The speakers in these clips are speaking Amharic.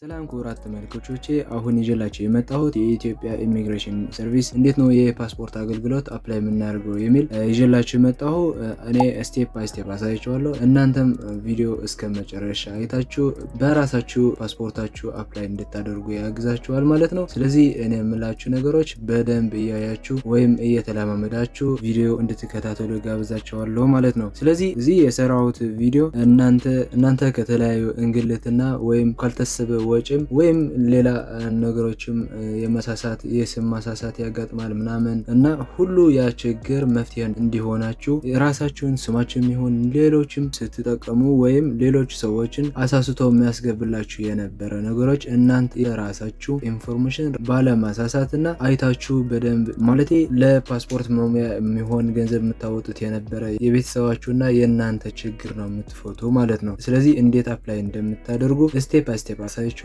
ሰላም ክቡራት ተመልካቾቼ አሁን ይዤላችሁ የመጣሁት የኢትዮጵያ ኢሚግሬሽን ሰርቪስ እንዴት ነው የፓስፖርት አገልግሎት አፕላይ የምናደርገው የሚል ይዤላችሁ የመጣሁ እኔ ስቴፕ ባይ ስቴፕ አሳያችኋለሁ። እናንተም ቪዲዮ እስከ መጨረሻ አይታችሁ በራሳችሁ ፓስፖርታችሁ አፕላይ እንድታደርጉ ያግዛችኋል ማለት ነው። ስለዚህ እኔ የምላችሁ ነገሮች በደንብ እያያችሁ ወይም እየተለማመዳችሁ ቪዲዮ እንድትከታተሉ ጋብዛችኋለሁ ማለት ነው። ስለዚህ እዚህ የሰራሁት ቪዲዮ እናንተ ከተለያዩ እንግልትና ወይም ካልተሰበ ወጭም ወይም ሌላ ነገሮችም የስም ማሳሳት ያጋጥማል ምናምን እና ሁሉ ያ ችግር መፍትሄ እንዲሆናችሁ የራሳችሁን ስማችሁም ይሁን ሌሎችም ስትጠቀሙ ወይም ሌሎች ሰዎችን አሳስቶ የሚያስገብላችሁ የነበረ ነገሮች እናንተ የራሳችሁ ኢንፎርሜሽን ባለማሳሳትና አይታችሁ በደንብ ማለቴ ለፓስፖርት መሙያ የሚሆን ገንዘብ የምታወጡት የነበረ የቤተሰባችሁና የእናንተ ችግር ነው የምትፎቱ ማለት ነው። ስለዚህ እንዴት አፕላይ እንደምታደርጉ ስቴፕ ባይ ስቴፕ አሳያችኋለሁ።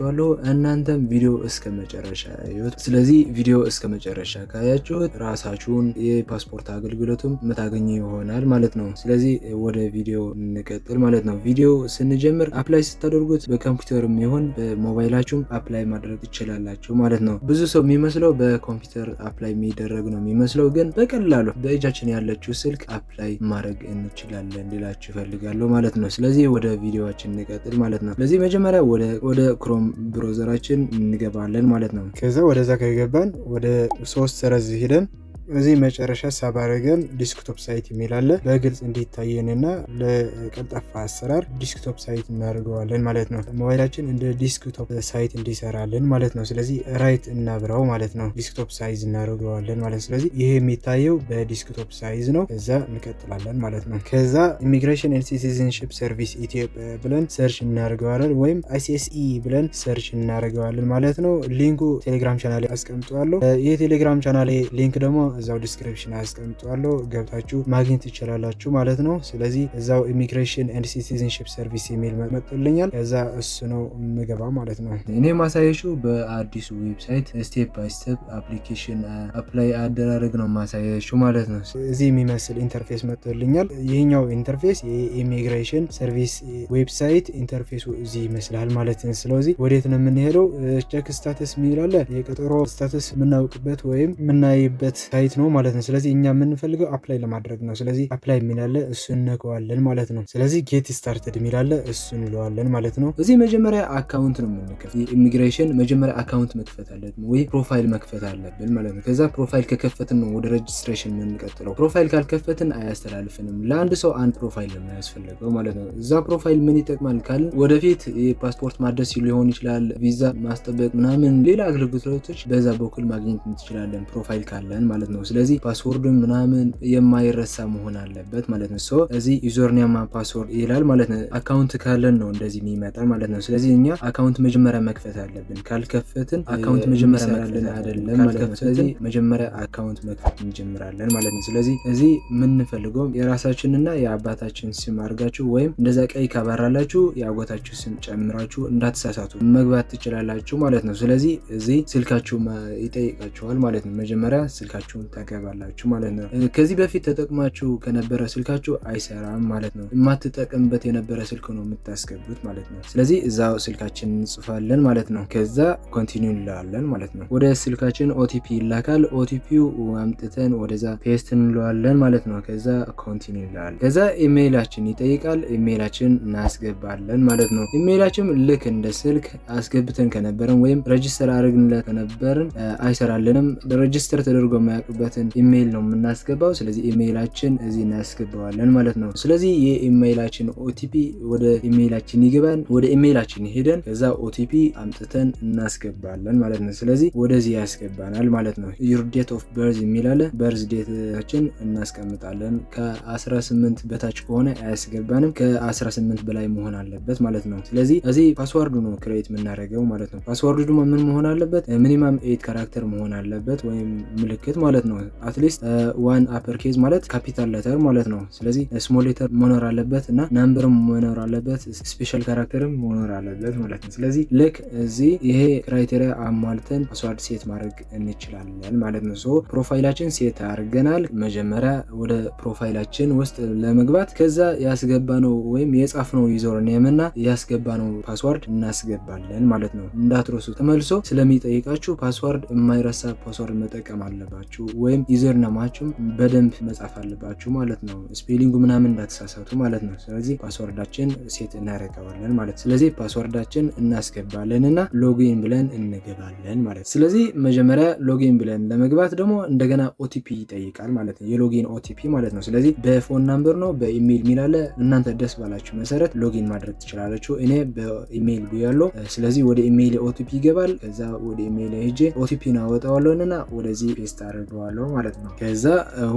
እናንተም ቪዲዮ እስከ መጨረሻ እዩት። ስለዚህ ቪዲዮ እስከ መጨረሻ ካያችሁት ራሳችሁን የፓስፖርት አገልግሎቱም የምታገኙ ይሆናል ማለት ነው። ስለዚህ ወደ ቪዲዮ እንቀጥል ማለት ነው። ቪዲዮ ስንጀምር አፕላይ ስታደርጉት በኮምፒውተርም ይሁን በሞባይላችሁም አፕላይ ማድረግ ትችላላችሁ ማለት ነው። ብዙ ሰው የሚመስለው በኮምፒውተር አፕላይ የሚደረግ ነው የሚመስለው፣ ግን በቀላሉ በእጃችን ያለችው ስልክ አፕላይ ማድረግ እንችላለን ሊላችሁ ይፈልጋለሁ ማለት ነው። ስለዚህ ወደ ቪዲዮአችን እንቀጥል ማለት ነው። ስለዚህ መጀመሪያ ወደ ክሮም ብሮዘራችን እንገባለን ማለት ነው። ከዛ ወደዛ ከገባን ወደ 3 ሰረዝ ሄደን እዚህ መጨረሻ ሳባረገን ዲስክቶፕ ሳይት የሚል አለ። በግልጽ እንዲታየንና ለቀልጣፋ አሰራር ዲስክቶፕ ሳይት እናደርገዋለን ማለት ነው። ሞባይላችን እንደ ዲስክቶፕ ሳይት እንዲሰራልን ማለት ነው። ስለዚህ ራይት እናብራው ማለት ነው። ዲስክቶፕ ሳይዝ እናደርገዋለን ማለት ነው። ስለዚህ ይሄ የሚታየው በዲስክቶፕ ሳይዝ ነው። ከዛ እንቀጥላለን ማለት ነው። ከዛ ኢሚግሬሽን ኤንድ ሲቲዝንሺፕ ሰርቪስ ኢትዮጵያ ብለን ሰርች እናደርገዋለን ወይም ICSE ብለን ሰርች እናደርገዋለን ማለት ነው። ሊንኩ ቴሌግራም ቻናሌ አስቀምጠዋለሁ። የቴሌግራም ቻናሌ ሊንክ ደግሞ እዛው ዲስክሪፕሽን አስቀምጠዋለሁ፣ ገብታችሁ ማግኘት ትችላላችሁ ማለት ነው። ስለዚህ እዛው ኢሚግሬሽን ኤንድ ሲቲዝንሺፕ ሰርቪስ የሚል መጥቶልኛል። ከዛ እሱ ነው የምገባው ማለት ነው። እኔ ማሳየሽው በአዲሱ ዌብሳይት ስቴፕ ባይ ስቴፕ አፕሊኬሽን አፕላይ አደራረግ ነው ማሳየሽው ማለት ነው። እዚህ የሚመስል ኢንተርፌስ መጥቶልኛል። ይህኛው ኢንተርፌስ የኢሚግሬሽን ሰርቪስ ዌብሳይት ኢንተርፌሱ እዚህ ይመስላል ማለት ነው። ስለዚህ ወዴት ነው የምንሄደው? ቼክ ስታተስ የሚላለ የቀጠሮ ስታተስ የምናውቅበት ወይም የምናይበት ነው ማለት ነው። ስለዚህ እኛ የምንፈልገው አፕላይ ለማድረግ ነው። ስለዚህ አፕላይ የሚላለ እሱን እንነካዋለን ማለት ነው። ስለዚህ ጌት ስታርትድ የሚላለ እሱን እንለዋለን ማለት ነው። እዚህ መጀመሪያ አካውንት ነው የምንከፍት። ኢሚግሬሽን መጀመሪያ አካውንት መክፈት አለብን ወይ ፕሮፋይል መክፈት አለብን ማለት ነው። ከዛ ፕሮፋይል ከከፈትን ነው ወደ ሬጅስትሬሽን የምንቀጥለው። ፕሮፋይል ካልከፈትን አያስተላልፍንም። ለአንድ ሰው አንድ ፕሮፋይል ነው የሚያስፈልገው ማለት ነው። እዛ ፕሮፋይል ምን ይጠቅማል ካልን ወደፊት የፓስፖርት ማደስ ሊሆን ይችላል፣ ቪዛ ማስጠበቅ ምናምን ሌላ አገልግሎቶች በዛ በኩል ማግኘት እንችላለን ፕሮፋይል ካለን ማለት ነው። ስለዚህ ፓስወርድ ምናምን የማይረሳ መሆን አለበት ማለት ነው። እዚህ ዩዘርኔም ፓስወርድ ይላል ማለት ነው። አካውንት ካለን ነው እንደዚህ የሚመጣ ማለት ነው። ስለዚህ እኛ አካውንት መጀመሪያ መክፈት አለብን። ካልከፈትን አካውንት መጀመሪያ መክፈት አይደለም ማለት ነው። ስለዚህ መጀመሪያ አካውንት መክፈት እንጀምራለን ማለት ነው። ስለዚህ እዚህ የምንፈልገው የራሳችንና የአባታችን ስም አድርጋችሁ ወይም እንደዛ ቀይ ካባራላችሁ የአጎታችሁ ስም ጨምራችሁ እንዳትሳሳቱ መግባት ትችላላችሁ ማለት ነው። ስለዚህ እዚህ ስልካችሁ ይጠይቃችኋል ማለት ነው። መጀመሪያ ስልካችሁን ታገባላችሁ ማለት ነው። ከዚህ በፊት ተጠቅማችሁ ከነበረ ስልካችሁ አይሰራም ማለት ነው። የማትጠቀምበት የነበረ ስልክ ነው የምታስገቡት ማለት ነው። ስለዚህ እዛው ስልካችን እንጽፋለን ማለት ነው። ከዛ ኮንቲኒው እንለዋለን ማለት ነው። ወደ ስልካችን ኦቲፒ ይላካል። ኦቲፒው አምጥተን ወደዛ ፔስት እንለዋለን ማለት ነው። ከዛ ኮንቲኒው እንለዋለን። ከዛ ኢሜይላችን ይጠይቃል። ኢሜይላችን እናስገባለን ማለት ነው። ኢሜይላችን ልክ እንደ ስልክ አስገብተን ከነበረን ወይም ሬጅስተር አድርገንለት ከነበርን አይሰራልንም። ሬጅስተር ተደርጎ በትን ኢሜይል ነው የምናስገባው። ስለዚህ ኢሜይላችን እዚህ እናስገባዋለን ማለት ነው። ስለዚህ የኢሜይላችን ኦቲፒ ወደ ኢሜይላችን ይገባል። ወደ ኢሜይላችን ሄደን ከዛ ኦቲፒ አምጥተን እናስገባለን ማለት ነው። ስለዚህ ወደዚህ ያስገባናል ማለት ነው። ዩር ዴት ኦፍ በርዝ የሚላለ በርዝ ዴታችን እናስቀምጣለን። ከ18 በታች ከሆነ አያስገባንም። ከ18 በላይ መሆን አለበት ማለት ነው። ስለዚህ እዚህ ፓስወርዱ ነው ክሬት የምናደርገው ማለት ነው። ፓስወርዱ ደግሞ ምን መሆን አለበት? ሚኒማም 8 ካራክተር መሆን አለበት ወይም ምልክት ማለት ማለት ነው። አትሊስት ዋን አፐር ኬዝ ማለት ካፒታል ሌተር ማለት ነው። ስለዚህ ስሞል ሌተር መኖር አለበት እና ናምበርም መኖር አለበት፣ ስፔሻል ካራክተርም መኖር አለበት ማለት ነው። ስለዚህ ልክ እዚህ ይሄ ክራይቴሪያ አሟልተን ፓስዋርድ ሴት ማድረግ እንችላለን ማለት ነው። ሶ ፕሮፋይላችን ሴት አድርገናል። መጀመሪያ ወደ ፕሮፋይላችን ውስጥ ለመግባት ከዛ ያስገባነው ወይም የጻፍነው ዩዘር ኔም እና ያስገባነው ፓስዋርድ እናስገባለን ማለት ነው። እንዳትረሱ፣ ተመልሶ ስለሚጠይቃችሁ ፓስዋርድ የማይረሳ ፓስዋርድ መጠቀም አለባችሁ፣ ወይም ዩዘር ኔማችሁም በደንብ መጻፍ አለባችሁ ማለት ነው። ስፔሊንጉ ምናምን እንዳትሳሳቱ ማለት ነው። ስለዚህ ፓስዋርዳችን ሴት እናደርገዋለን ማለት ነው። ስለዚህ ፓስዋርዳችን እናስገባለን እና ሎጊን ብለን እንገባለን ማለት ነው። ስለዚህ መጀመሪያ ሎጊን ብለን ለመግባት ደግሞ እንደገና ኦቲፒ ይጠይቃል ማለት ነው። የሎጊን ኦቲፒ ማለት ነው። ስለዚህ በፎን ናምበር ነው በኢሜይል ሚላለ እናንተ ደስ ባላችሁ መሰረት ሎጊን ማድረግ ትችላላችሁ። እኔ በኢሜይል ብያለሁ። ስለዚህ ወደ ኢሜይል ኦቲፒ ይገባል። ከዛ ወደ ኢሜይል ሄጄ ኦቲፒን አወጣዋለሁ እና ወደዚህ ፔስት አድርገዋለሁ ማለት ነው። ከዛ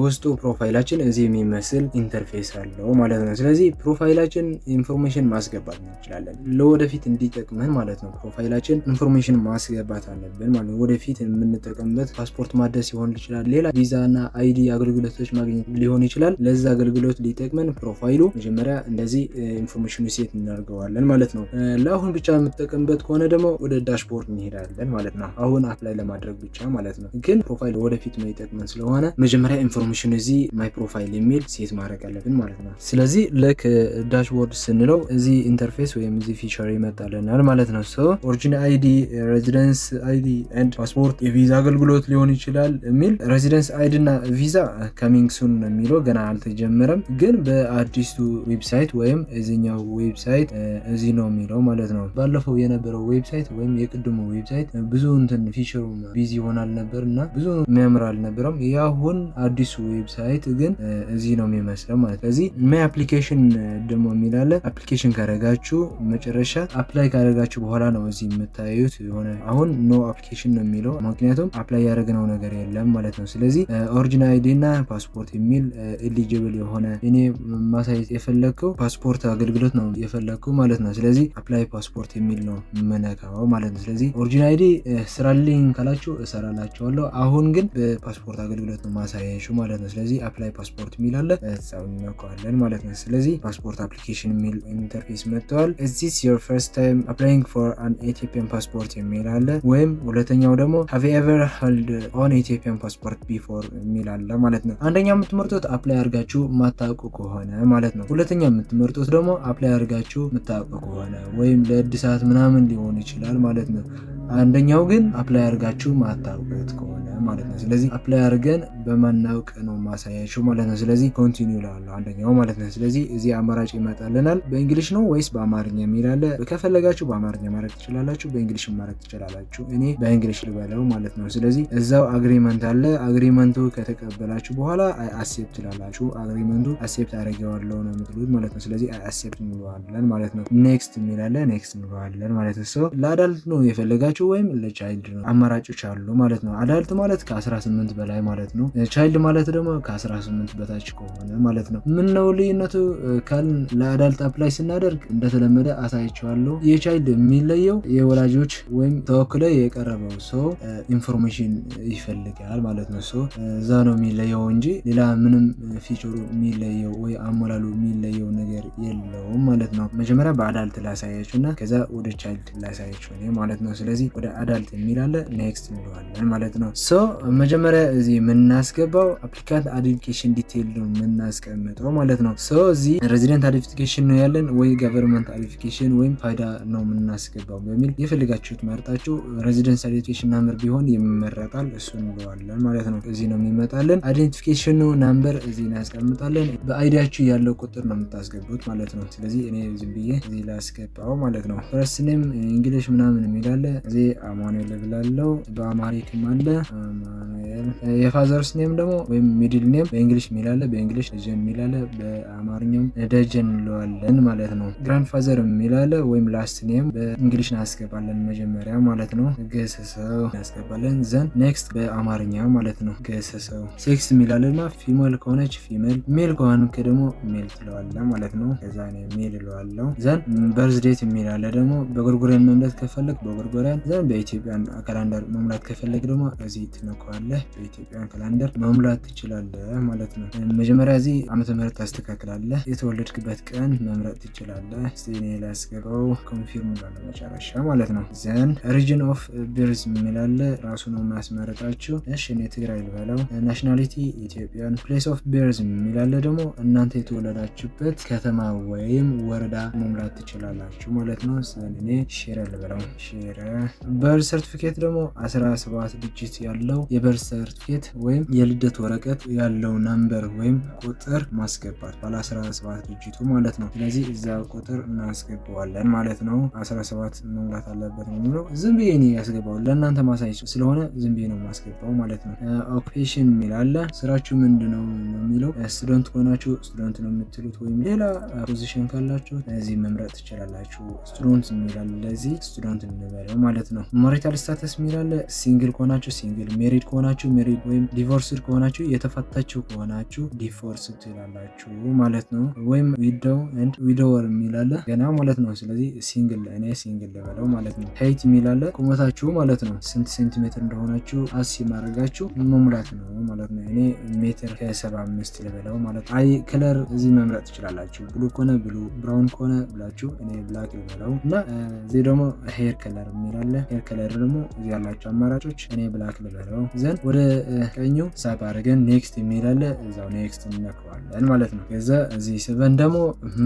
ውስጡ ፕሮፋይላችን እዚህ የሚመስል ኢንተርፌስ አለው ማለት ነው። ስለዚህ ፕሮፋይላችን ኢንፎርሜሽን ማስገባት እንችላለን ለወደፊት እንዲጠቅመን ማለት ነው። ፕሮፋይላችን ኢንፎርሜሽን ማስገባት አለብን ማለት ነው። ወደፊት የምንጠቀምበት ፓስፖርት ማደስ ሊሆን ይችላል፣ ሌላ ቪዛ እና አይዲ አገልግሎቶች ማግኘት ሊሆን ይችላል። ለዛ አገልግሎት ሊጠቅመን ፕሮፋይሉ መጀመሪያ እንደዚህ ኢንፎርሜሽኑ ሴት እናደርገዋለን ማለት ነው። ለአሁን ብቻ የምጠቀምበት ከሆነ ደግሞ ወደ ዳሽቦርድ እንሄዳለን ማለት ነው። አሁን አፕላይ ለማድረግ ብቻ ማለት ነው። ግን ፕሮፋይል ወደፊት የሚጠቅመን ስለሆነ መጀመሪያ ኢንፎርሜሽኑ እዚህ ማይ ፕሮፋይል የሚል ሴት ማድረግ አለብን ማለት ነው። ስለዚህ ልክ ዳሽቦርድ ስንለው እዚህ ኢንተርፌስ ወይም እዚህ ፊቸር ይመጣልናል ማለት ነው። ሶ ኦሪጂን አይዲ፣ ሬዚደንስ አይዲ ኤንድ ፓስፖርት፣ የቪዛ አገልግሎት ሊሆን ይችላል የሚል ሬዚደንስ አይዲ እና ቪዛ ካሚንግ ሱን ነው የሚለው ገና አልተጀመረም። ግን በአዲሱ ዌብሳይት ወይም እዚኛው ዌብሳይት እዚህ ነው የሚለው ማለት ነው። ባለፈው የነበረው ዌብሳይት ወይም የቅድሙ ዌብሳይት ብዙ እንትን ፊቸሩ ቢዚ ይሆናል ነበር እና ብዙ የሚያምር አልነበረም። ያሁን አዲሱ ዌብሳይት ግን እዚህ ነው የሚመስለው ማለት ነው። ስለዚህ ማይ አፕሊኬሽን ደግሞ የሚላለ አፕሊኬሽን ካረጋችሁ መጨረሻ አፕላይ ካረጋችሁ በኋላ ነው እዚህ የምታዩት የሆነ አሁን ኖ አፕሊኬሽን ነው የሚለው ምክንያቱም አፕላይ ያደረግነው ነገር የለም ማለት ነው። ስለዚህ ኦሪጂን አይዲ እና ፓስፖርት የሚል ኤሊጂብል የሆነ እኔ ማሳየት የፈለግከው ፓስፖርት አገልግሎት ነው የፈለግከው ማለት ነው። ስለዚህ አፕላይ ፓስፖርት የሚል ነው መነካው ማለት ነው። ስለዚህ ኦሪጂን አይዲ ስራልኝ ካላችሁ እሰራላችኋለሁ። አሁን ግን በፓስፖርት አገልግሎት ነው ማሳያችሁ ማለት ነው። ስለዚህ አፕላይ ፓስፖርት የሚል አለ እዛው እንነካዋለን ማለት ነው። ስለዚህ ፓስፖርት አፕሊኬሽን የሚል ኢንተርፌስ መጥተዋል። is this your first time applying for an Ethiopian passport የሚል አለ። ወይም ሁለተኛው ደግሞ have you ever held on Ethiopian passport before የሚል አለ ማለት ነው። አንደኛ የምትመርጡት አፕላይ አድርጋችሁ ማታውቁ ከሆነ ማለት ነው። ሁለተኛ የምትመርጡት ደግሞ አፕላይ አድርጋችሁ የምታውቁ ከሆነ ወይም ለእድሳት ምናምን ሊሆን ይችላል ማለት ነው። አንደኛው ግን አፕላይ አድርጋችሁ ማታውቁት ከሆነ ማለት ነው። ስለዚህ አፕላይ አድርገን በማናውቅ ነው ማሳያችሁ ማለት ነው። ስለዚህ ኮንቲኒው ላለው አንደኛው ማለት ነው። ስለዚህ እዚህ አማራጭ ይመጣልናል። በእንግሊሽ ነው ወይስ በአማርኛ የሚል አለ። ከፈለጋችሁ በአማርኛ ማድረግ ትችላላችሁ፣ በእንግሊሽ ማድረግ ትችላላችሁ። እኔ በእንግሊሽ ልበለው ማለት ነው። ስለዚህ እዛው አግሪመንት አለ። አግሪመንቱ ከተቀበላችሁ በኋላ አይ አክሴፕት ትላላችሁ። አግሪመንቱ አክሴፕት አድርጌዋለሁ ነው የምትሉት ማለት ነው። ስለዚህ አይ አክሴፕት እንለዋለን ማለት ነው። ኔክስት የሚል አለ። ኔክስት እንለዋለን ማለት ነው። ሶ ለአዳልት ነው የፈለጋችሁ ወይም ለቻይልድ ነው አማራጮች አሉ ማለት ነው። አዳልት ማለት ከ18 በላይ ማለት ነው። ቻይልድ ማለት ደግሞ ከ18 በታች ከሆነ ማለት ነው። ምን ነው ልዩነቱ ካልን ለአዳልት አፕላይ ስናደርግ እንደተለመደ አሳይቻለሁ። የቻይልድ የሚለየው የወላጆች ወይም ተወክለ የቀረበው ሰው ኢንፎርሜሽን ይፈልጋል ማለት ነው። ሶ እዛ ነው የሚለየው እንጂ ሌላ ምንም ፊቸሩ የሚለየው ወይ አሞላሉ የሚለየው ነገር የለውም ማለት ነው። መጀመሪያ በአዳልት ላሳያችሁ እና ከዛ ወደ ቻይልድ ላሳያችሁ ማለት ነው። ስለዚህ ወደ አዳልት የሚላለ ኔክስት እንለዋለን ማለት ነው። ሶ መጀመሪያ እዚህ የምናስገባው አፕሊካንት አይዴንቲፊኬሽን ዲቴይል ነው የምናስቀምጠው ማለት ነው። ሶ እዚህ ሬዚደንት አይዴንቲፊኬሽን ነው ያለን ወይ ገቨርንመንት አይዴንቲፊኬሽን ወይም ፋይዳ ነው የምናስገባው በሚል የፈልጋችሁት መርጣችሁ ሬዚደንት አይዴንቲፊኬሽን ናምበር ቢሆን ይመረጣል። እሱን እንለዋለን ማለት ነው። እዚህ ነው የሚመጣልን። አይዴንቲፊኬሽኑ ናምበር እዚህ እናስቀምጣለን። በአይዲያችሁ ያለው ቁጥር ነው የምታስገቡት ማለት ነው። ስለዚህ እኔ ዝም ብዬ እዚህ ላስገባው ማለት ነው። ፈርስት ኔም እንግሊሽ ምናምን የሚላለ እዚህ አማኑኤል ብላለው። በአማሪክም አለ አማኑኤል። የፋዘርስ ኔም ደግሞ ወይም ሚድል ኔም በእንግሊሽ የሚላለ በእንግሊሽ ደጀን የሚላለ በአማርኛም ደጀን እንለዋለን ማለት ነው። ግራንድ ፋዘር የሚላለ ወይም ላስት ኔም በእንግሊሽ እናስገባለን መጀመሪያ ማለት ነው። ገሰሰው እናስገባለን። ዘን ኔክስት በአማርኛ ማለት ነው ገሰሰው። ሴክስ የሚላለና ፊሜል ከሆነች ፊሜል፣ ሜል ከሆነች ደግሞ ሜል ትለዋለ ማለት ነው። ከዛ ነው ሜል እለዋለሁ። ዘን በርዝ ዴት የሚላለ ደግሞ በጎርጎሪያን መምላት ከፈለግ በጎርጎሪያን፣ ዘን በኢትዮጵያን ካላንደር መምላት ከፈለግ ደግሞ እዚህ ትነካዋለህ። በኢትዮጵያን ካላንደር መሙላት ትችላለህ ማለት ነው። መጀመሪያ እዚህ ዓመተ ምህረት ታስተካክላለህ። የተወለድክበት ቀን መምረጥ ትችላለህ። እስቲ እኔ ላስገባው ኮንፊርም ጋር መጨረሻ ማለት ነው። ዘን ሪጅን ኦፍ ቤርዝ የሚላለ ራሱ ነው የሚያስመርጣችሁ። እሺ እኔ ትግራይ ልበለው። ናሽናሊቲ ኢትዮጵያን። ፕሌስ ኦፍ ቤርዝ የሚላለ ደግሞ እናንተ የተወለዳችሁበት ከተማ ወይም ወረዳ መምራት ትችላላችሁ ማለት ነው። እኔ ሽረ ልበለው። ሽረ። በርዝ ሰርቲፊኬት ደግሞ 17 ዲጂት ያለው የበርዝ ሰርቲፊኬት ወይም የልደት ወረቀት ያለው ናምበር ወይም ቁጥር ማስገባት ባለ 17 ዲጂቱ ማለት ነው። ስለዚህ እዛ ቁጥር እናስገባዋለን ማለት ነው። 17 መሙላት አለበት ነው። ዝም ብዬ እኔ ያስገባው ለእናንተ ማሳይ ስለሆነ ዝም ብዬ ነው ማስገባው ማለት ነው። ኦኩፔሽን የሚላለ ስራችሁ ምንድነው የሚለው። ስቱደንት ከሆናችሁ ስቱደንት ነው የምትሉት ወይም ሌላ ፖዚሽን ካላችሁ እዚህ መምረጥ ትችላላችሁ። ስቱደንት የሚላለ ለዚህ ስቱደንት እንበለው ማለት ነው። ማሪታል ስታተስ የሚላለ ሲንግል ከሆናችሁ ሲንግል፣ ሜሪድ ከሆናችሁ ሜሪድ ወይም ዲቮርስድ ከሆናችሁ የተፋታችሁ ከሆናችሁ ዲቮርስ ትላላችሁ ማለት ነው። ወይም ዊዶው ኤንድ ዊዶወር የሚላለ ገና ማለት ነው። ስለዚህ ሲንግል እኔ ሲንግል ልበለው ማለት ነው። ሄይት የሚላለ ቁመታችሁ ማለት ነው። ስንት ሴንቲሜትር እንደሆናችሁ አስ ማድረጋችሁ መሙላት ነው ማለት ነው። እኔ ሜትር ከ75 ልበለው ማለት ነው። አይ ከለር እዚህ መምረጥ ትችላላችሁ። ብሉ ከሆነ ብሉ፣ ብራውን ከሆነ ብላችሁ እኔ ብላክ ልበለው እና እዚህ ደግሞ ሄር ከለር የሚላለ ሄር ከለር ደግሞ እዚህ ያላችሁ አማራጮች እኔ ብላክ ልበለው። ዘን ወደ ቀኙ ሳብ አድርገን ኔክስት የሚላለ እዛው ኔክስት እንነካዋለን ማለት ነው። ከዛ እዚህ ስበን ደግሞ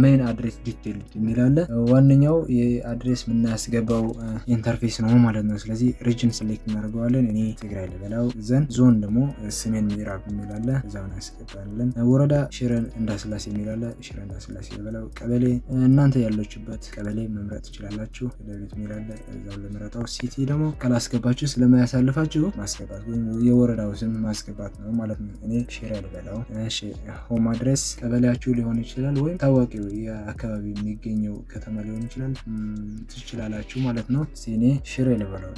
ሜን አድሬስ ዲቴል የሚላለ ዋነኛው የአድሬስ የምናስገባው ኢንተርፌስ ነው ማለት ነው። ስለዚህ ሪጅን ሴሌክት እናደርገዋለን። እኔ ትግራይ ልበላው። ዘን ዞን ደግሞ ሰሜን ምዕራብ የሚላለ እዛው እናስገባለን። ወረዳ ሽረ እንዳስላሴ የሚላለ ሽረ እንዳስላሴ ልበላው። ቀበሌ እናንተ ያለችበት ቀበሌ መምረጥ ትችላላችሁ። ደቤት የሚላለ እዛው ለመረጣው። ሲቲ ደግሞ ካላስገባችሁ ስለማያሳልፋችሁ ማስገባት ወይም የወረዳው ስም ማስገባት ነው ማለት ነው። እኔ ሽረ ልበላው። እሺ ሆም አድሬስ ቀበሌያችሁ ሊሆን ይችላል ወይም ታዋቂው የአካባቢ የሚገኘው ከተማ ሊሆን ይችላል ትችላላችሁ ማለት ነው። እኔ ሽረ ልበላው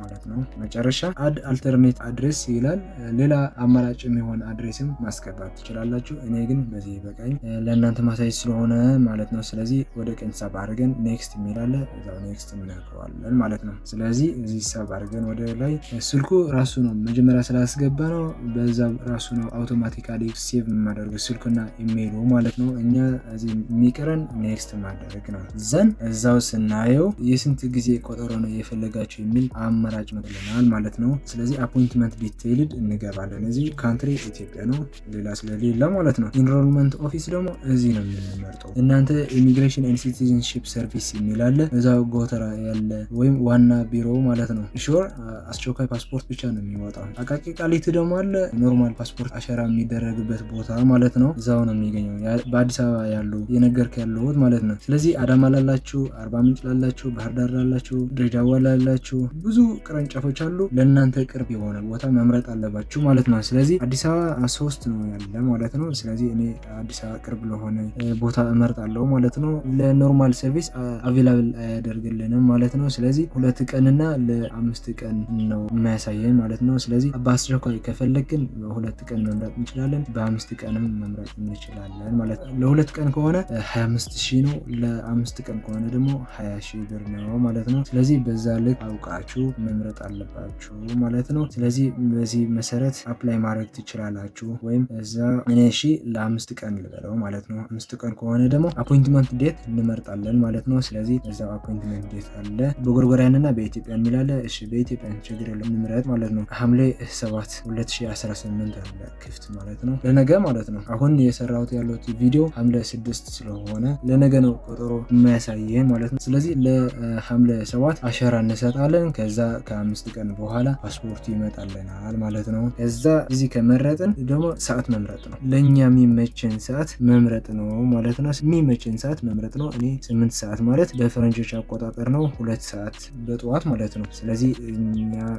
ማለት ነው። መጨረሻ አድ አልተርኔት አድሬስ ይላል። ሌላ አማራጭ የሚሆን አድሬስም ማስገባት ትችላላችሁ። እኔ ግን በዚህ በቃኝ ለእናንተ ማሳየት ስለሆነ ማለት ነው። ስለዚህ ወደ ቀኝ ሳብ አድርገን ኔክስት የሚላለ እዛው ኔክስት እናደርገዋለን ማለት ነው። ስለዚህ እዚህ ሳብ አድርገን ወደ ላይ ስልኩ ራሱ ነው መጀመሪያ ስላስገባ ነው በዛ ራሱ ነው አውቶማቲካሊ ሴቭ የማደርገው ስልኩና ኢሜይሉ ማለት ነው። እኛ እዚህ የሚቀረን ኔክስት ማድረግ ነው። ዘን እዛው ስናየው የስንት ጊዜ ቆጠሮ ነው የፈለጋችሁ የሚል አማራጭ መጥለናል ማለት ነው። ስለዚህ አፖይንትመንት ዲቴይልድ እንገባለን። እዚህ ካንትሪ ኢትዮጵያ ነው ሌላ ስለሌለ ማለት ነው። ኢንሮልመንት ኦፊስ ደግሞ እዚህ ነው የምንመርጠው። እናንተ ኢሚግሬሽን ኤንድ ሲቲዝንሺፕ ሰርቪስ የሚላለ እዛው ጎተራ ያለ ወይም ዋና ቢሮ ማለት ነው። ሹር አስቸኳይ ፓስፖርት ብቻ ነው የሚወጣው። አቃቂ ቃሊቲ ደግሞ አለ ኖርማል ፓስፖርት አሸራ የሚደረግበት ቦታ ማለት ነው። እዛው ነው የሚገኘው በአዲስ አበባ ያሉ የነገርክ ያለሁት ማለት ነው። ስለዚህ አዳማ ላላችሁ፣ አርባ ምንጭ ላላችሁ፣ ባህር ዳር ላላችሁ፣ ድሬዳዋ ላላችሁ ብዙ ቅርንጫፎች አሉ። ለእናንተ ቅርብ የሆነ ቦታ መምረጥ አለባችሁ ማለት ነው። ስለዚህ አዲስ አበባ 3 ነው ያለ ማለት ነው። ስለዚህ እኔ አዲስ አበባ ቅርብ ለሆነ ቦታ እመርጣለሁ ማለት ነው። ለኖርማል ሰርቪስ አቬላብል አያደርግልንም ማለት ነው። ስለዚህ 2 ቀንና ለ5 ቀን ነው የሚያሳየን ማለት ነው። ስለዚህ በአስቸኳይ ከፈለግን 2 ቀን መምረጥ እንችላለን፣ በ5 ቀንም መምረጥ እንችላለን ማለት ነው። ለ2 ቀን ከሆነ 25,000 ነው፣ ለ5 ቀን ከሆነ ደግሞ 20,000 ብር ነው ማለት ነው። ስለዚህ በዛ ልክ አውቃችሁ መምረጥ አለባችሁ ማለት ነው። ስለዚህ በዚህ መሰረት አፕላይ ማድረግ ትችላላችሁ። ወይም እዛ እኔ ለ5 ቀን ልበለው ማለት ነው። 5 ቀን ከሆነ ደግሞ አፖይንትመንት ዴት እንመርጣለን ማለት ነው። ስለዚህ እዛው አፖይንትመንት ዴት አለ በጎርጎሪያንና በኢትዮጵያ የሚላለ በኢትዮጵያ ችግር የለም እንምረጥ ማለት ነው። ሐምሌ 7 2018 አለ ክፍት ማለት ነው፣ ለነገ ማለት ነው። አሁን የሰራሁት ያለሁት ቪዲዮ ሐምሌ 6 ስለሆነ ለነገ ነው ቆጠሮ የሚያሳየን ማለት ነው። ስለዚህ ለሐምሌ 7 አሸራ እንሰጣለን። ከዛ ከ5 ቀን በኋላ ፓስፖርቱ ይመጣልናል ማለት ነው። ከዛ እዚህ ከመረጥን ደግሞ ሰዓት መምረጥ ነው። ለእኛ የሚመችን ሰዓት መምረጥ ነው ማለት ነው። የሚመችን ሰዓት መምረጥ ነው። እኔ 8 ሰዓት ማለት በፈረንጆች አቆጣጠር ነው 2 ሰዓት በጠዋት ማለት ነው። ስለዚህ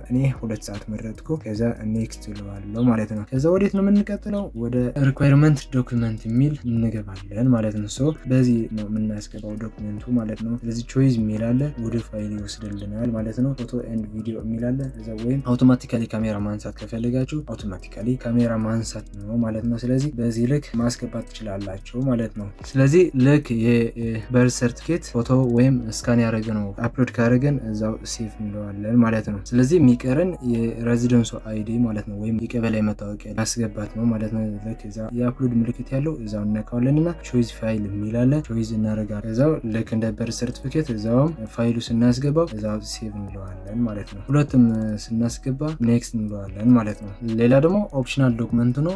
እኔ 2 ሰዓት መረጥኩ። ከዛ ኔክስት እለዋለሁ ማለት ነው። ከዛ ወዴት ነው የምንቀጥለው? ወደ ሪኳየርድ ሪኳየርመንት ዶክመንት የሚል እንገባለን ማለት ነው። ሶ በዚህ ነው የምናስገባው ዶክመንቱ ማለት ነው። ስለዚህ ቾይዝ የሚል አለ፣ ወደ ፋይል ይወስድልናል ማለት ነው። ፎቶ ኤንድ ቪዲዮ የሚል አለ እዛ፣ ወይም አውቶማቲካሊ ካሜራ ማንሳት ከፈለጋችሁ አውቶማቲካሊ ካሜራ ማንሳት ነው ማለት ነው። ስለዚህ በዚህ ልክ ማስገባት ትችላላችሁ ማለት ነው። ስለዚህ ልክ የበርዝ ሰርቲፊኬት ፎቶ ወይም ስካን ያደረገ ነው አፕሎድ ካደረገን እዛው ሴፍ እንለዋለን ማለት ነው። ስለዚህ የሚቀረን የሬዚደንሱ አይዲ ማለት ነው፣ ወይም የቀበሌ መታወቂያ ማስገባት ነው ማለት ነው። ልክ እዛ የአፕሎድ ምልክት ያለው እዛው እነካዋለን እና ቾይዝ ፋይል የሚል አለ፣ ቾይዝ እናደርጋለን። እዛው ልክ እንደ በርዝ ሰርቲፊኬት እዛውም ፋይሉ ስናስገባው እዛው ሴቭ እንለዋለን ማለት ነው። ሁለቱም ስናስገባ ኔክስት እንለዋለን ማለት ነው። ሌላ ደግሞ ኦፕሽናል ዶክመንት ነው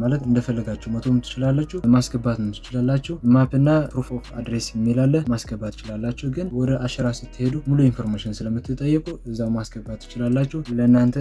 ማለት እንደፈለጋችሁ መቶም ትችላላችሁ፣ ማስገባት ትችላላችሁ። ማፕ እና ፕሩፍ ኦፍ አድሬስ የሚል አለ፣ ማስገባት ትችላላችሁ። ግን ወደ አሸራ ስትሄዱ ሙሉ ኢንፎርሜሽን ስለምትጠየቁ እዛው ማስገባት ትችላላችሁ። ለእናንተ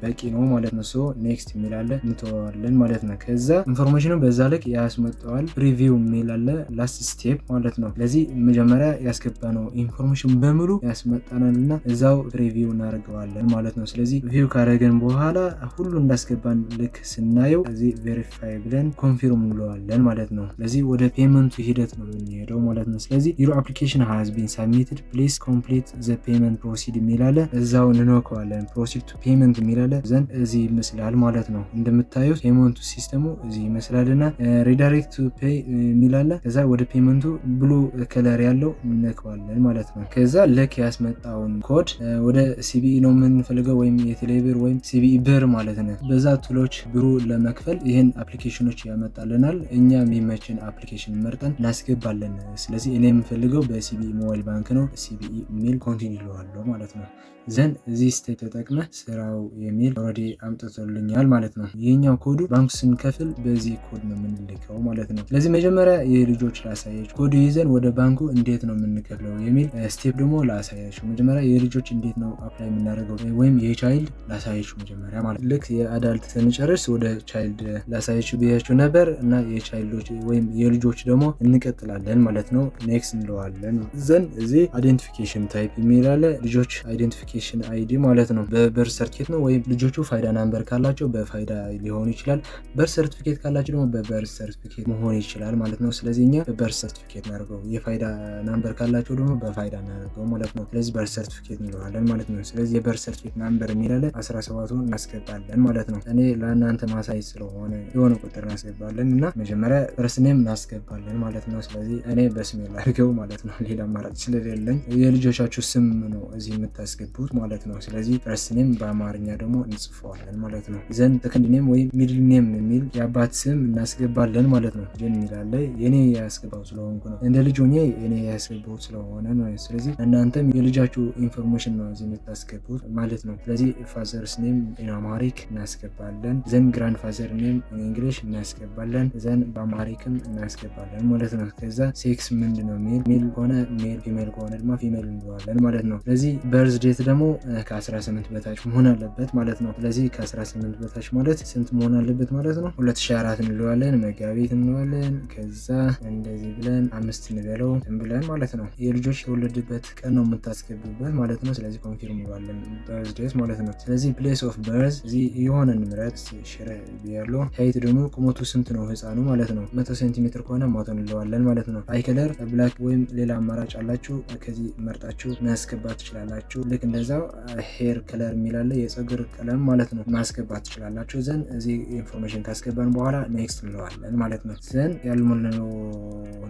በቂ ነው ማለት ነው። ሶ ኔክስት የሚል አለ እንተዋለን ማለት ነው። ከዛ ኢንፎርሜሽኑ በዛ ልክ ያስመጣዋል። ፕሪቪው የሚል አለ ላስት ስቴፕ ማለት ነው። ለዚህ መጀመሪያ ያስገባነው ኢንፎርሜሽን በሙሉ ያስመጣናል እና እዛው ፕሪቪው እናደርገዋለን ማለት ነው። ስለዚህ ቪው ካደረገን በኋላ ሁሉ እንዳስገባን ልክ ስናየው እዚህ ቬሪፋይ ብለን ኮንፊርም እንለዋለን ማለት ነው። ስለዚህ ወደ ፔመንቱ ሂደት ነው የምንሄደው ማለት ነው። ስለዚህ ዩር አፕሊኬሽን ሃዝ ቢን ሳብሚትድ ፕሊዝ ኮምፕሊት ዘ ፔመንት ፕሮሲድ የሚል አለ እዛው እንነካዋለን። ፕሮሲድ ቱ ፔመንት የሚል አለ ዘንድ እዚህ ይመስላል ማለት ነው። እንደምታዩት ፔመንቱ ሲስተሙ እዚህ ይመስላልና ሪዳይሬክት ቱ ፔይ የሚል አለ። ከዛ ወደ ፔመንቱ ብሉ ከለር ያለው እንነካዋለን ማለት ነው። ከዛ ልክ ያስመጣውን ኮድ ወደ ሲቢኢ ነው የምንፈልገው ወይም የቴሌብር ወይም ሲቢኢ ብር ማለት ነው። በዛ ቱሎች ብሩ ለመክፈል ይህን አፕሊኬሽኖች ያመጣልናል። እኛ የሚመችን አፕሊኬሽን መርጠን እናስገባለን። ስለዚህ እኔ የምፈልገው በሲቢኢ ሞባይል ባንክ ነው። ሲቢኢ የሚል ኮንቲኒ ይለዋለሁ ማለት ነው። ዘን እዚህ ስቴፕ ተጠቅመ ስራው የሚል ኦልሬዲ አምጥቶልኛል ማለት ነው። ይህኛው ኮዱ ባንኩ ስንከፍል በዚህ ኮድ ነው የምንልከው ማለት ነው። ስለዚህ መጀመሪያ የልጆች ላሳያችሁ፣ ኮዱ ይዘን ወደ ባንኩ እንዴት ነው የምንከፍለው የሚል ስቴፕ ደግሞ ላሳያችሁ። መጀመሪያ የልጆች እንዴት ነው አፕላይ የምናደርገው ወይም የቻይልድ ላሳያችሁ መጀመሪያ ማለት ልክ የአዳልት ስንጨርስ ወደ ቻይልድ ላሳያችሁ ብያችሁ ነበር እና የቻይልዶች ወይም የልጆች ደግሞ እንቀጥላለን ማለት ነው። ኔክስት እንለዋለን። ዘን እዚህ አይዴንቲፊኬሽን ታይፕ የሚል አለ። ልጆች አይዴንቲፊኬሽን አይዲ ማለት ነው። በበርዝ ሰርቲፊኬት ነው ወይም ልጆቹ ፋይዳ ናምበር ካላቸው በፋይዳ ሊሆን ይችላል። በርዝ ሰርቲፊኬት ካላቸው ደግሞ በበርዝ ሰርቲፊኬት መሆን ይችላል ማለት ነው። ስለዚህ እኛ በበርዝ ሰርቲፊኬት እናደርገው፣ የፋይዳ ናምበር ካላቸው ደግሞ በፋይዳ እናደርገው ማለት ነው። ስለዚህ በርዝ ሰርቲፊኬት እንለዋለን ማለት ነው። ስለዚህ የበርዝ ሰርቲፊኬት ናምበር የሚላለ 17ቱን እናስገባለን ማለት ነው። እኔ ለእናንተ ማሳየት ስለሆነ የሆነ ቁጥር እናስገባለን እና መጀመሪያ ፈርስት ኔም እናስገባለን ማለት ነው። ስለዚህ እኔ በስሜ ላድርገው ማለት ነው፣ ሌላ አማራጭ ስለሌለኝ። የልጆቻችሁ ስም ነው እዚህ የምታስገቡት ማለት ነው። ስለዚህ ፈርስት ኔም በአማርኛ ደግሞ እንጽፈዋለን ማለት ነው። ዘን ሰከንድ ኔም ወይም ሚድል ኔም የሚል የአባት ስም እናስገባለን ማለት ነው። ጀን የሚላለ የኔ ያስገባው ስለሆንኩ ነው፣ እንደ ልጅ ሆኜ የኔ ያስገባው ስለሆነ ነው። ስለዚህ እናንተም የልጃችሁ ኢንፎርሜሽን ነው እዚህ የምታስገቡት ማለት ነው። ስለዚህ ፋዘርስ ኔም ኢን አማሪክ እናስገባለን። ዘን ግራንድ ፋዘር ኔም ኢን እንግሊሽ እናስገባለን። ዘን በአማሪክም እናስገባለን ማለት ነው። ከዛ ሴክስ ምንድን ነው ሜል ከሆነ ሜል፣ ፊሜል ከሆነ ድማ ፊሜል እንለዋለን ማለት ነው። ስለዚህ በርዝ ዴት ደግሞ ከ18 በታች መሆን አለበት ማለት ነው። ስለዚህ ከ18 በታች ማለት ስንት መሆን አለበት ማለት ነው? 2004 እንለዋለን፣ መጋቢት እንለዋለን። ከዛ እንደዚህ ብለን 5 እንበለው ብለን ማለት ነው። የልጆች የወለድበት ቀን ነው የምታስገቡበት ማለት ነው። ስለዚህ ኮንፊርም እንለዋለን በርዝ ዴት ማለት ነው። ስለዚህ ፕሌስ ኦፍ በርዝ እዚህ የሆነ ንምረት ሽረ ያለው ሀይት ደግሞ ቁመቱ ስንት ነው ህፃኑ ማለት ነው። 100 ሴንቲሜትር ከሆነ ሞቶ እንለዋለን ማለት ነው። አይ ከለር ብላክ ወይም ሌላ አማራጭ አላችሁ፣ ከዚህ መርጣችሁ ማስገባት ትችላላችሁ። ልክ እንደዛው ሄር ከለር የሚላለ የፀጉር ቀለም ማለት ነው ማስገባት ትችላላችሁ። ዘን እዚህ ኢንፎርሜሽን ካስገባን በኋላ ኔክስት እንለዋለን ማለት ነው። ዘን ያልሞላነው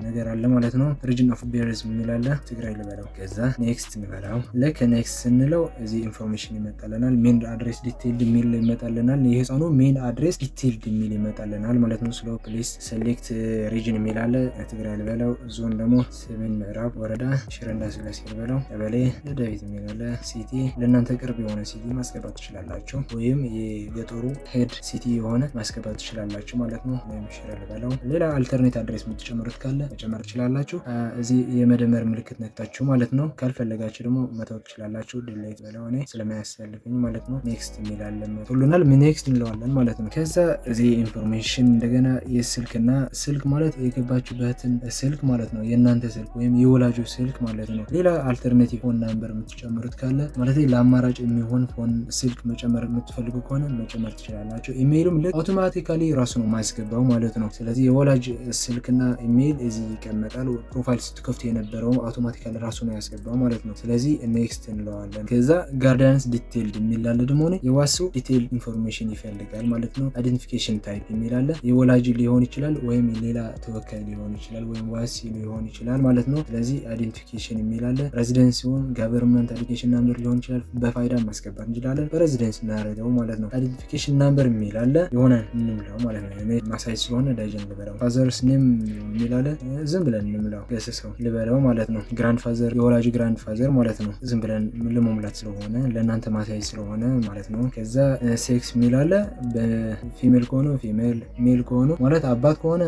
ነገር አለ ማለት ነው። ሪጅን ኦፍ ቤርዝ የሚላለ ትግራይ ልበለው፣ ከዛ ኔክስት እንበላው። ልክ ኔክስት ስንለው እዚህ ኢንፎርሜሽን ይመጣልናል። ሜን አድሬስ ዲቴይልድ የሚል ይመጣልናል። የህፃኑ ሜን አድሬስ ዲቴይልድ የሚል ይመጣልናል ማለት ነው። ስሎ ፕሌስ ሴሌክት ሪጅን የሚላለ ትግራይ ልበለው። ዞን ደግሞ ሰሜን ምዕራብ ወረዳ ሽረ እንዳስላሴ ልበለው። ቀበሌ ደደቢት የሚላለ ሲቲ ለእናንተ ቅርብ የሆነ ሲቲ ማስገባት ትችላላችሁ፣ ወይም የገጠሩ ሄድ ሲቲ የሆነ ማስገባት ትችላላችሁ ማለት ነው። ወይም ሽረ ልበለው። ሌላ አልተርኔት አድሬስ የምትጨምሩት ካለ መጨመር ትችላላችሁ። እዚህ የመደመር ምልክት ነክታችሁ ማለት ነው። ካልፈለጋችሁ ደግሞ መተው ትችላላችሁ። ድሌት በለው እኔ ስለማያስፈልግኝ ማለት ነው። ኔክስት የሚላለን ሁሉናል ኔክስት እንለዋለን ማለት ነው። ከዛ እዚህ ኢንፎርሜሽን እንደገና የስልክና ስልክ ማለት የገባችሁበትን ስልክ ማለት ነው፣ የእናንተ ስልክ ወይም የወላጆ ስልክ ማለት ነው። ሌላ አልተርኔቲቭ ፎን ናምበር የምትጨምሩት ካለ ማለት ለአማራጭ የሚሆን ፎን ስልክ መጨመር የምትፈልጉ ከሆነ መጨመር ትችላላችሁ። ኢሜይሉም ልክ አውቶማቲካሊ ራሱ ነው የሚያስገባው ማለት ነው። ስለዚህ የወላጅ ስልክና ኢሜይል እዚህ ይቀመጣል። ፕሮፋይል ስትከፍቱ የነበረው አውቶማቲካሊ ራሱ ነው ያስገባው ማለት ነው። ስለዚህ ኔክስት እንለዋለን። ከዛ ጋርዲያንስ ዲቴይልድ የሚላለ ደግሞ የዋሱ ዲቴይል ኢንፎርሜሽን ይፈልጋል ማለት ነው። አይደንቲፊኬሽን ታይፕ የሚላለ የወላጅ ሊሆን ይችላል ወይም ሌላ ተወካይ ሊሆን ይችላል ወይም ዋሲ ሊሆን ይችላል ማለት ነው። ስለዚህ አይደንቲፊኬሽን የሚላለ ሬዚደንስ ሲሆን ጋቨርንመንት አፕሊኬሽን ናምበር ሊሆን ይችላል። በፋይዳ ማስገባት እንችላለን። በሬዚደንስ እናደርገው ማለት ነው። አይደንቲፊኬሽን ናምበር የሚላለ የሆነ እንምላው ማለት ነው። እኔ ማሳይ ስለሆነ ዳይጀን ልበለው። ፋዘርስ ኔም የሚላለ ዝም ብለን እንምላው ገስሰው ልበለው ማለት ነው። ግራንድ ፋዘር የወላጅ ግራንድ ፋዘር ማለት ነው። ዝም ብለን ለመሙላት ስለሆነ ለእናንተ ማሳይ ስለሆነ ማለት ነው። ከዛ ሴክስ የሚላለ በፊሜል ከሆነ ፊሜል፣ ሜል ከሆነ ማለት አባት ከሆነ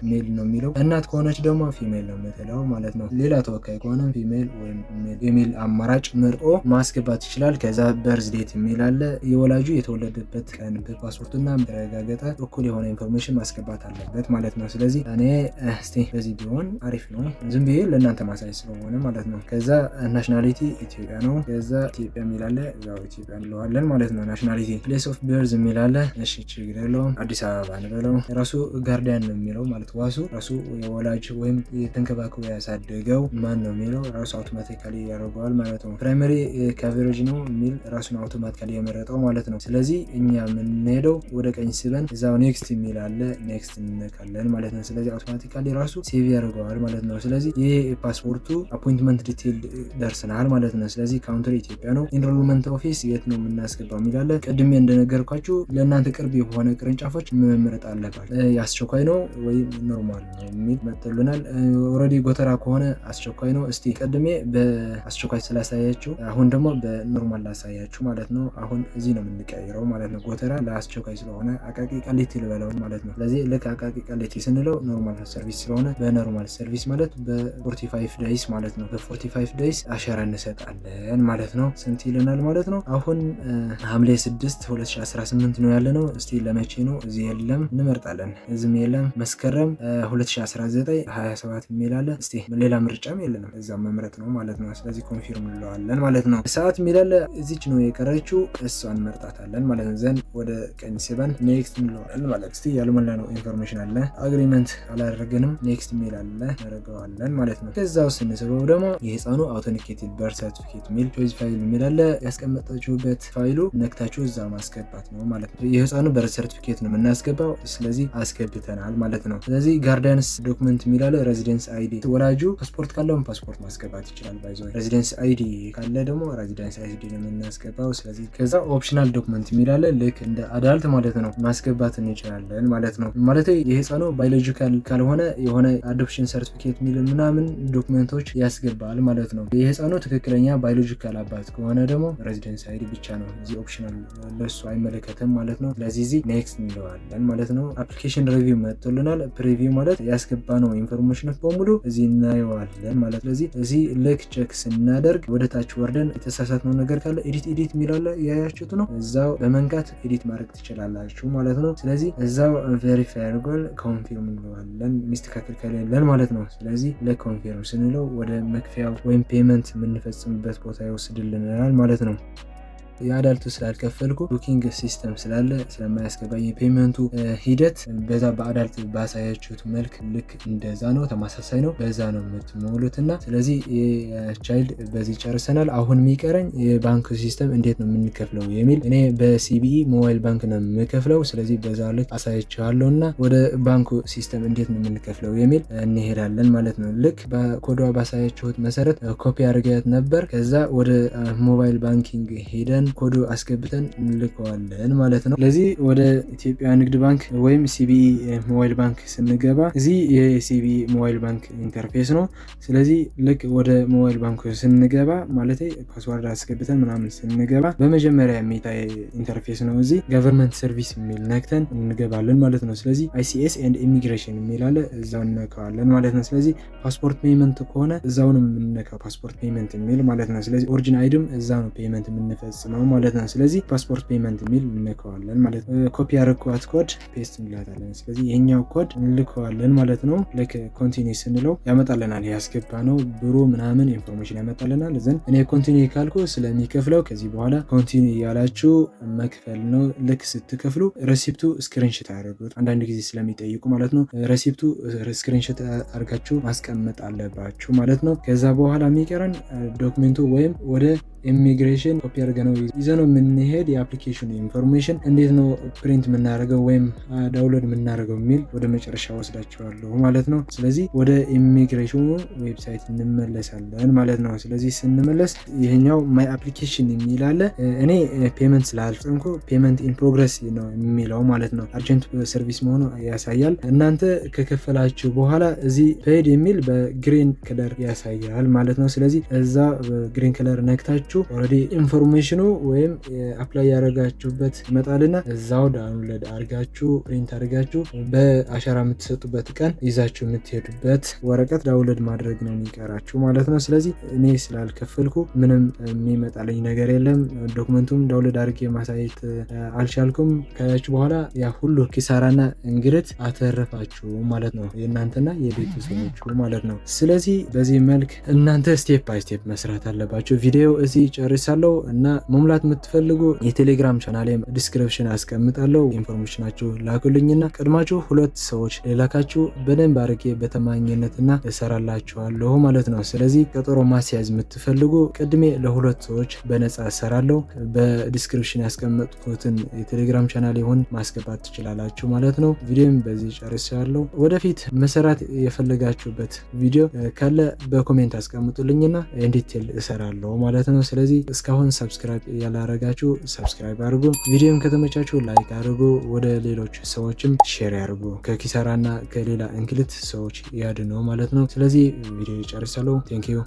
ሜል ነው የሚለው፣ እናት ከሆነች ደግሞ ፊሜል ነው የምትለው ማለት ነው። ሌላ ተወካይ ከሆነ ፊሜል ወይም ሜል የሚል አማራጭ መርጦ ማስገባት ይችላል። ከዛ በርዝ ዴት የሚላለ የወላጁ የተወለደበት ቀን በፓስፖርቱና ተረጋገጠ እኩል የሆነ ኢንፎርሜሽን ማስገባት አለበት ማለት ነው። ስለዚህ እኔ እስቲ በዚህ ቢሆን አሪፍ ነው ዝም ብዬ ለእናንተ ማሳይ ስለሆነ ማለት ነው። ከዛ ናሽናሊቲ ኢትዮጵያ ነው። ከዛ ኢትዮጵያ የሚላለ ያው ኢትዮጵያ እንለዋለን ማለት ነው። ናሽናሊቲ ፕሌስ ኦፍ በርዝ የሚላለ እሺ ችግር የለውም አዲስ አበባ እንበለው። ራሱ ጋርዲያን ነው የሚለው ማለት ዋሱ ራሱ የወላጅ ወይም የተንከባክቦ ያሳደገው ማን ነው የሚለው ራሱ አውቶማቲካሊ ያደርገዋል ማለት ነው። ፕራይመሪ ካቨሬጅ ነው የሚል ራሱን አውቶማቲካሊ የመረጠው ማለት ነው። ስለዚህ እኛ የምንሄደው ወደ ቀኝ ስበን እዛው ኔክስት የሚል አለ ኔክስት እንነካለን ማለት ነው። ስለዚህ አውቶማቲካሊ ራሱ ሴቭ ያደርገዋል ማለት ነው። ስለዚህ ይህ ፓስፖርቱ አፖይንትመንት ዲቴል ደርሰናል ማለት ነው። ስለዚህ ካውንትሪ ኢትዮጵያ ነው። ኢንሮልመንት ኦፊስ የት ነው የምናስገባው የሚላለ ቅድሜ እንደነገርኳችሁ ለእናንተ ቅርብ የሆነ ቅርንጫፎች መምረጥ አለባቸው። የአስቸኳይ ነው ወይም ኖርማል ነው የሚል መጥቶልናል። ኦልሬዲ ጎተራ ከሆነ አስቸኳይ ነው። እስቲ ቀድሜ በአስቸኳይ ስላሳያችሁ አሁን ደግሞ በኖርማል ላሳያችሁ ማለት ነው። አሁን እዚህ ነው የምንቀይረው ማለት ነው። ጎተራ ለአስቸኳይ ስለሆነ አቃቂ ቃሊቲ ልበለው ማለት ነው። ስለዚህ ልክ አቃቂ ቃሊቲ ስንለው ኖርማል ሰርቪስ ስለሆነ በኖርማል ሰርቪስ ማለት በ45 ዳይስ ማለት ነው። በ45 ዳይስ አሻራ እንሰጣለን ማለት ነው። ስንት ይለናል ማለት ነው። አሁን ሐምሌ 6 2018 ነው ያለ ነው። እስቲ ለመቼ ነው እዚህ የለም እንመርጣለን። እዚህም የለም መስከረም 2019 27 የሚላለ እስቲ ሌላ ምርጫም የለንም እዛ መምረጥ ነው ማለት ነው። ስለዚህ ኮንፊርም እንለዋለን ማለት ነው። ሰዓት የሚላለ እዚች ነው የቀረችው እሷን መርጣታለን ማለት ነው። ዘንድ ወደ ቀኝ ስበን ኔክስት እንለዋለን ማለት እስቲ ያልሞላ ነው ኢንፎርሜሽን አለ አግሪመንት አላደረግንም ኔክስት የሚል አለ እናደርገዋለን ማለት ነው። ከዛው ስንስበው ደግሞ የህፃኑ አውቶኒኬትድ በርዝ ሰርቲፊኬት ሚል ቾይዝ ፋይል የሚላለ ያስቀመጣችሁበት ፋይሉ ነክታችሁ እዛ ማስገባት ነው ማለት ነው። የህፃኑ በርዝ ሰርቲፊኬት ነው የምናስገባው። ስለዚህ አስገብተናል ማለት ነው። ስለዚህ ጋርዲያንስ ዶክመንት የሚላለ ሬዚደንስ አይዲ ወላጁ ፓስፖርት ካለው ፓስፖርት ማስገባት ይችላል። ባይዞ ሬዚደንስ አይዲ ካለ ደግሞ ሬዚደንስ አይዲ ነው የምናስገባው። ስለዚህ ከዛ ኦፕሽናል ዶክመንት የሚላለ ልክ እንደ አዳልት ማለት ነው ማስገባት እንችላለን ማለት ነው። ማለት የህፃኑ ባዮሎጂካል ካልሆነ የሆነ አዶፕሽን ሰርቲፊኬት ሚል ምናምን ዶክመንቶች ያስገባል ማለት ነው። የህፃኑ ትክክለኛ ባዮሎጂካል አባት ከሆነ ደግሞ ሬዚደንስ አይዲ ብቻ ነው እዚህ ኦፕሽናል ለሱ አይመለከትም ማለት ነው። ስለዚህ እዚህ ኔክስት እንለዋለን ማለት ነው። አፕሊኬሽን ሪቪው መጥቶልናል። ፕሪቪው ማለት ያስገባ ነው ኢንፎርሜሽኖች በሙሉ እዚህ እናየዋለን ማለት ስለዚህ እዚህ ልክ ቼክ ስናደርግ ወደ ታች ወርደን የተሳሳትነው ነገር ካለ ኤዲት የሚላለ ያያችሁት ነው እዛው በመንካት ኤዲት ማድረግ ትችላላችሁ ማለት ነው። ስለዚህ እዛው ቬሪፋይ አድርጓል ኮንፊርም እንለዋለን ሚስተካከል ከሌለን ማለት ነው። ስለዚህ ለኮንፊርም ስንለው ወደ መክፈያው ወይም ፔመንት የምንፈጽምበት ቦታ ይወስድልናል ማለት ነው። የአዳልቱ ስላልከፈልኩ ቡኪንግ ሲስተም ስላለ ስለማያስገባኝ የፔመንቱ ሂደት በዛ በአዳልት ባሳያችሁት መልክ ልክ እንደዛ ነው፣ ተመሳሳይ ነው። በዛ ነው የምትሞሉት እና ስለዚህ የቻይልድ በዚህ ጨርሰናል። አሁን የሚቀረኝ የባንክ ሲስተም እንዴት ነው የምንከፍለው የሚል እኔ በሲቢኢ ሞባይል ባንክ ነው የምከፍለው። ስለዚህ በዛ ልክ አሳያችኋለሁ እና ወደ ባንኩ ሲስተም እንዴት ነው የምንከፍለው የሚል እንሄዳለን ማለት ነው። ልክ በኮዷ ባሳያችሁት መሰረት ኮፒ አድርገያት ነበር። ከዛ ወደ ሞባይል ባንኪንግ ሄደን ኮዱ አስገብተን እንልከዋለን ማለት ነው። ለዚህ ወደ ኢትዮጵያ ንግድ ባንክ ወይም ሲቢኢ ሞባይል ባንክ ስንገባ እዚህ የሲቢኢ ሞባይል ባንክ ኢንተርፌስ ነው። ስለዚህ ልክ ወደ ሞባይል ባንክ ስንገባ ማለት ፓስዋርድ አስገብተን ምናምን ስንገባ በመጀመሪያ የሚታይ ኢንተርፌስ ነው። እዚህ ገቨርንመንት ሰርቪስ የሚል ነክተን እንገባለን ማለት ነው። ስለዚህ አይሲኤስ ኤንድ ኢሚግሬሽን የሚል አለ እዛው እንነካዋለን ማለት ነው። ስለዚህ ፓስፖርት ፔመንት ከሆነ እዛው ነው የምንነካው ፓስፖርት ፔመንት የሚል ማለት ነው። ስለዚህ ኦሪጂን አይድም እዛ ነው ፔመንት የምንፈጽመው ነው ማለት ነው። ስለዚህ ፓስፖርት ፔመንት የሚል እንልከዋለን ማለት ነው። ኮፒ ያደረኳት ኮድ ፔስት እንላታለን። ስለዚህ ይሄኛው ኮድ እንልከዋለን ማለት ነው። ልክ ኮንቲኒ ስንለው ያመጣልናል። ያስገባ ነው ብሩ ምናምን ኢንፎርሜሽን ያመጣልናል። ዘን እኔ ኮንቲኒ ካልኩ ስለሚከፍለው ከዚህ በኋላ ኮንቲኒ ያላችሁ መክፈል ነው። ልክ ስትከፍሉ ሬሲፕቱ ስክሪንሾት አድርጉት። አንዳንድ ጊዜ ስለሚጠይቁ ማለት ነው። ሬሲፕቱ ስክሪንሾት አድርጋችሁ ማስቀመጥ አለባችሁ ማለት ነው። ከዛ በኋላ የሚቀረን ዶክሜንቱ ወይም ወደ ኢሚግሬሽን ኮፒ አድርገነው ይዘነው የምንሄድ የአፕሊኬሽኑ ኢንፎርሜሽን እንዴት ነው ፕሪንት የምናደርገው ወይም ዳውንሎድ የምናደርገው የሚል ወደ መጨረሻ ወስዳቸዋለሁ ማለት ነው። ስለዚህ ወደ ኢሚግሬሽኑ ዌብሳይት እንመለሳለን ማለት ነው። ስለዚህ ስንመለስ ይሄኛው ማይ አፕሊኬሽን የሚል አለ። እኔ ፔመንት ስላልፈጸምኩ ፔመንት ኢን ፕሮግረስ ነው የሚለው ማለት ነው። አርጀንት ሰርቪስ መሆኑ ያሳያል። እናንተ ከከፈላችሁ በኋላ እዚህ ፔድ የሚል በግሪን ከለር ያሳያል ማለት ነው። ስለዚህ እዛ በግሪን ከለር ነክታችሁ ኦልሬዲ ኢንፎርሜሽኑ ወይም አፕላይ ያደረጋችሁበት ይመጣልና እዛው ዳውንሎድ አድርጋችሁ ፕሪንት አድርጋችሁ በአሻራ የምትሰጡበት ቀን ይዛችሁ የምትሄዱበት ወረቀት ዳውንሎድ ማድረግ ነው የሚቀራችሁ ማለት ነው። ስለዚህ እኔ ስላልከፈልኩ ምንም የሚመጣልኝ ነገር የለም። ዶክመንቱም ዳውንሎድ አድርጌ ማሳየት አልቻልኩም። ካያችሁ በኋላ ያ ሁሉ ኪሳራና እንግልት አተረፋችሁ ማለት ነው፣ የእናንተና የቤተሰቦቹ ማለት ነው። ስለዚህ በዚህ መልክ እናንተ ስቴፕ ባይ ስቴፕ መስራት አለባችሁ። ቪዲዮ እዚህ ጨርሳለሁ እና መሙላት የምትፈልጉ የቴሌግራም ቻናሌ ዲስክሪፕሽን አስቀምጣለሁ። ኢንፎርሜሽናችሁ ላኩልኝና ቀድማችሁ 2 ሰዎች ሌላካችሁ በደንብ አድርጌ በተማኝነትና እሰራላችኋለሁ ማለት ነው። ስለዚህ ቀጠሮ ማስያዝ የምትፈልጉ ቅድሜ ለ2 ሰዎች በነፃ እሰራለሁ። በዲስክሪፕሽን ያስቀመጥኩትን የቴሌግራም ቻናል ይሁን ማስገባት ትችላላችሁ ማለት ነው። ቪዲዮም በዚህ ጨርሻለሁ። ወደፊት መሰራት የፈለጋችሁበት ቪዲዮ ካለ በኮሜንት አስቀምጡልኝና ኢንዲቴል እሰራለሁ ማለት ነው። ስለዚህ እስካሁን ሰብስክራይብ ያላረጋችሁ ሰብስክራይብ አድርጉ። ቪዲዮም ከተመቻችሁ ላይክ አድርጉ። ወደ ሌሎች ሰዎችም ሼር ያድርጉ። ከኪሳራና ከሌላ እንግልት ሰዎች ያድነው ማለት ነው። ስለዚህ ቪዲዮ ጨርሳለሁ። ቴንክ ዩ